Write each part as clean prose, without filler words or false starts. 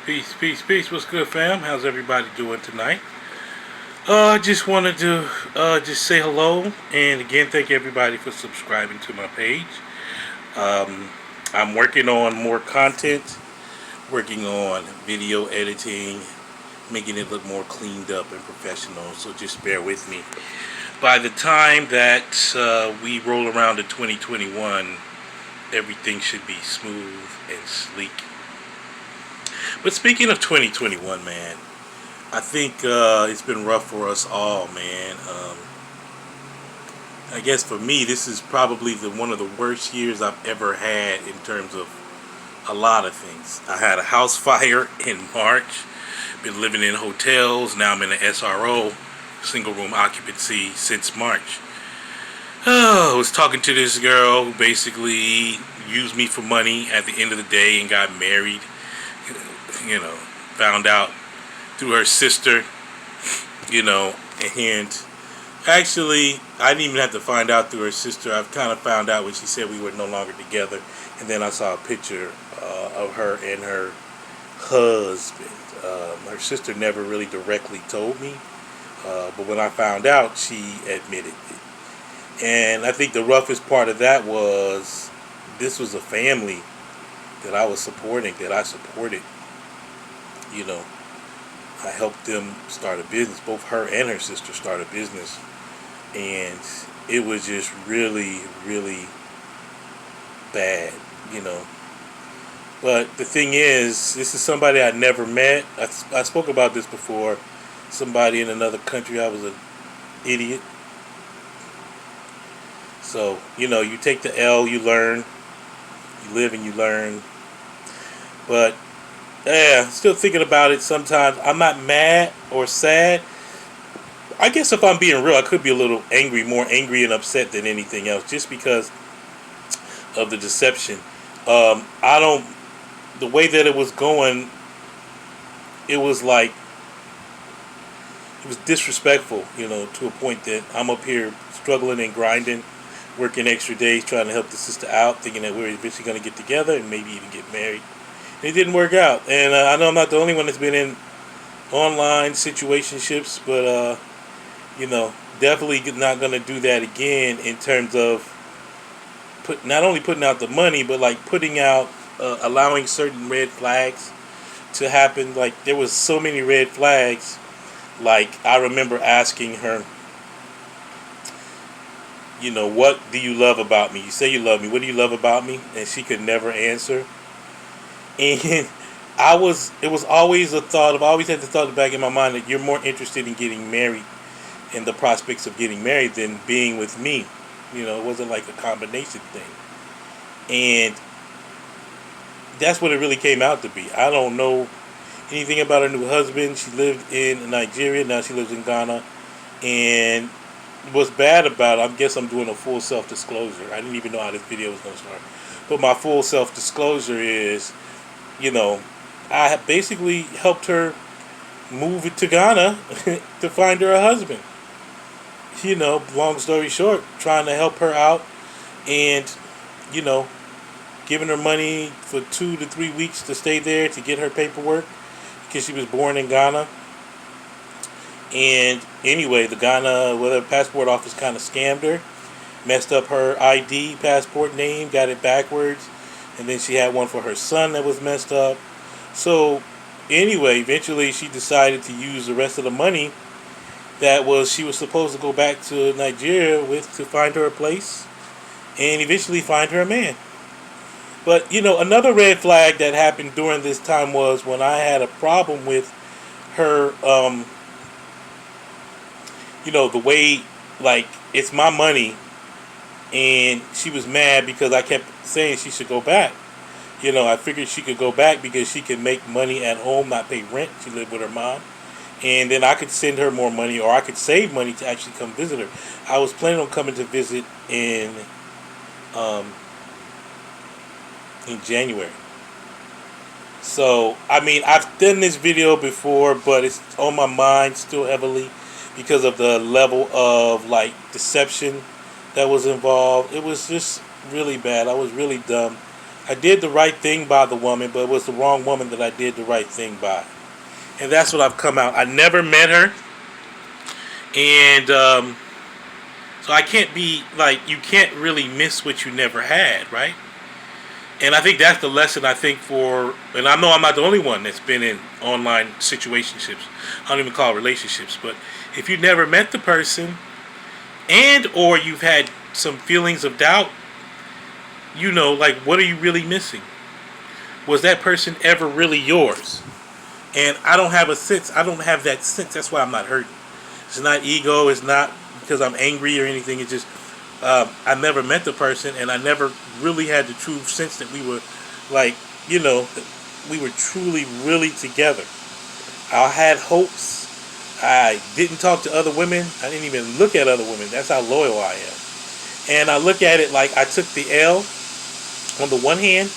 Peace, peace, peace. What's good, fam? How's everybody doing tonight? Just wanted to just say hello and again thank everybody for subscribing to my page. Um, I'm working on more content, working on video editing, making it look more cleaned up and professional. So just bear with me. By the time that we roll around to 2021, everything should be smooth and sleek. But speaking of 2021, man, I think it's been rough for us all, man. I guess for me, this is probably one of the worst years I've ever had in terms of a lot of things. I had a house fire in March. Been living in hotels. Now I'm in an SRO, single room occupancy, since March. I was talking to this girl who basically used me for money at the end of the day and got married. Found out through her sister, and actually, I didn't even have to find out through her sister. I've kind of found out when she said we were no longer together, and then I saw a picture of her and her husband. Her sister never really directly told me, but when I found out, she admitted it. And I think the roughest part of that was this was a family that I was supporting, that I supported. I helped them start a business. Both her and her sister start a business. And it was just really, really bad, But the thing is, this is somebody I never met. I spoke about this before. Somebody in another country. I was an idiot. So, you take the L, you learn. You live and you learn. But yeah, still thinking about it sometimes. I'm not mad or sad. I guess if I'm being real, I could be a little angry, more angry and upset than anything else, just because of the deception. The way that it was going, it was like, it was disrespectful, to a point that I'm up here struggling and grinding, working extra days, trying to help the sister out, thinking that we're eventually going to get together and maybe even get married. It didn't work out, and I know I'm not the only one that's been in online situationships, but definitely not gonna do that again. In terms of not only putting out the money, but like putting out, allowing certain red flags to happen. Like there was so many red flags. Like I remember asking her, what do you love about me? You say you love me. What do you love about me? And she could never answer. And it was always a thought of, I always had the thought in the back of my mind that you're more interested in getting married and the prospects of getting married than being with me. It wasn't like a combination thing. And that's what it really came out to be. I don't know anything about her new husband. She lived in Nigeria, now she lives in Ghana. And what's bad about it, I guess I'm doing a full self-disclosure. I didn't even know how this video was going to start. But my full self-disclosure is, I have basically helped her move to Ghana to find her a husband. Long story short, trying to help her out and, giving her money for 2 to 3 weeks to stay there to get her paperwork because she was born in Ghana. And anyway, the Ghana passport office kind of scammed her, messed up her ID passport name, got it backwards. And then she had one for her son that was messed up. So, anyway, eventually she decided to use the rest of the money she was supposed to go back to Nigeria with to find her a place and eventually find her a man. But, another red flag that happened during this time was when I had a problem with her, the way, like, it's my money. And she was mad because I kept saying she should go back. I figured she could go back because she could make money at home, not pay rent. She lived with her mom. And then I could send her more money, or I could save money to actually come visit her. I was planning on coming to visit in January. So, I've done this video before, but it's on my mind still heavily because of the level of, like, deception that was involved. It was just really bad. I was really dumb. I did the right thing by the woman, but it was the wrong woman that I did the right thing by. And that's what I've come out. I never met her. And so I can't be like, you can't really miss what you never had, right? And I think that's the lesson I think for, and I know I'm not the only one that's been in online situationships. I don't even call it relationships, but if you never met the person and or you've had some feelings of doubt, like, what are you really missing? Was that person ever really yours? And I don't have a sense. I don't have that sense. That's why I'm not hurting. It's not ego. It's not because I'm angry or anything. It's just I never met the person, and I never really had the true sense that we were like, we were truly, really together. I had hopes. I didn't talk to other women. I didn't even look at other women. That's how loyal I am. And I look at it like I took the L on the one hand,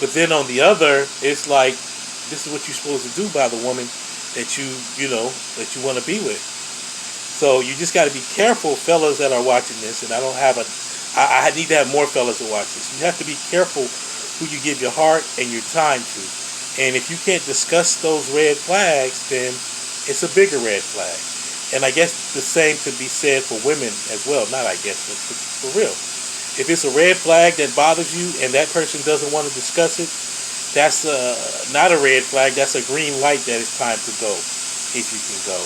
but then on the other, it's like, this is what you're supposed to do by the woman that that you want to be with. So you just got to be careful, fellas that are watching this. And I need to have more fellas to watch this. You have to be careful who you give your heart and your time to. And if you can't discuss those red flags, then it's a bigger red flag. And I guess the same could be said for women as well. Not I guess, but for real. If it's a red flag that bothers you and that person doesn't want to discuss it, that's not a red flag. That's a green light that it's time to go, if you can go.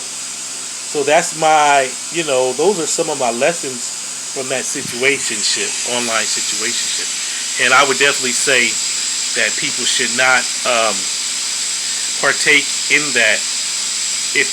So that's those are some of my lessons from that online situationship. And I would definitely say that people should not partake in that if they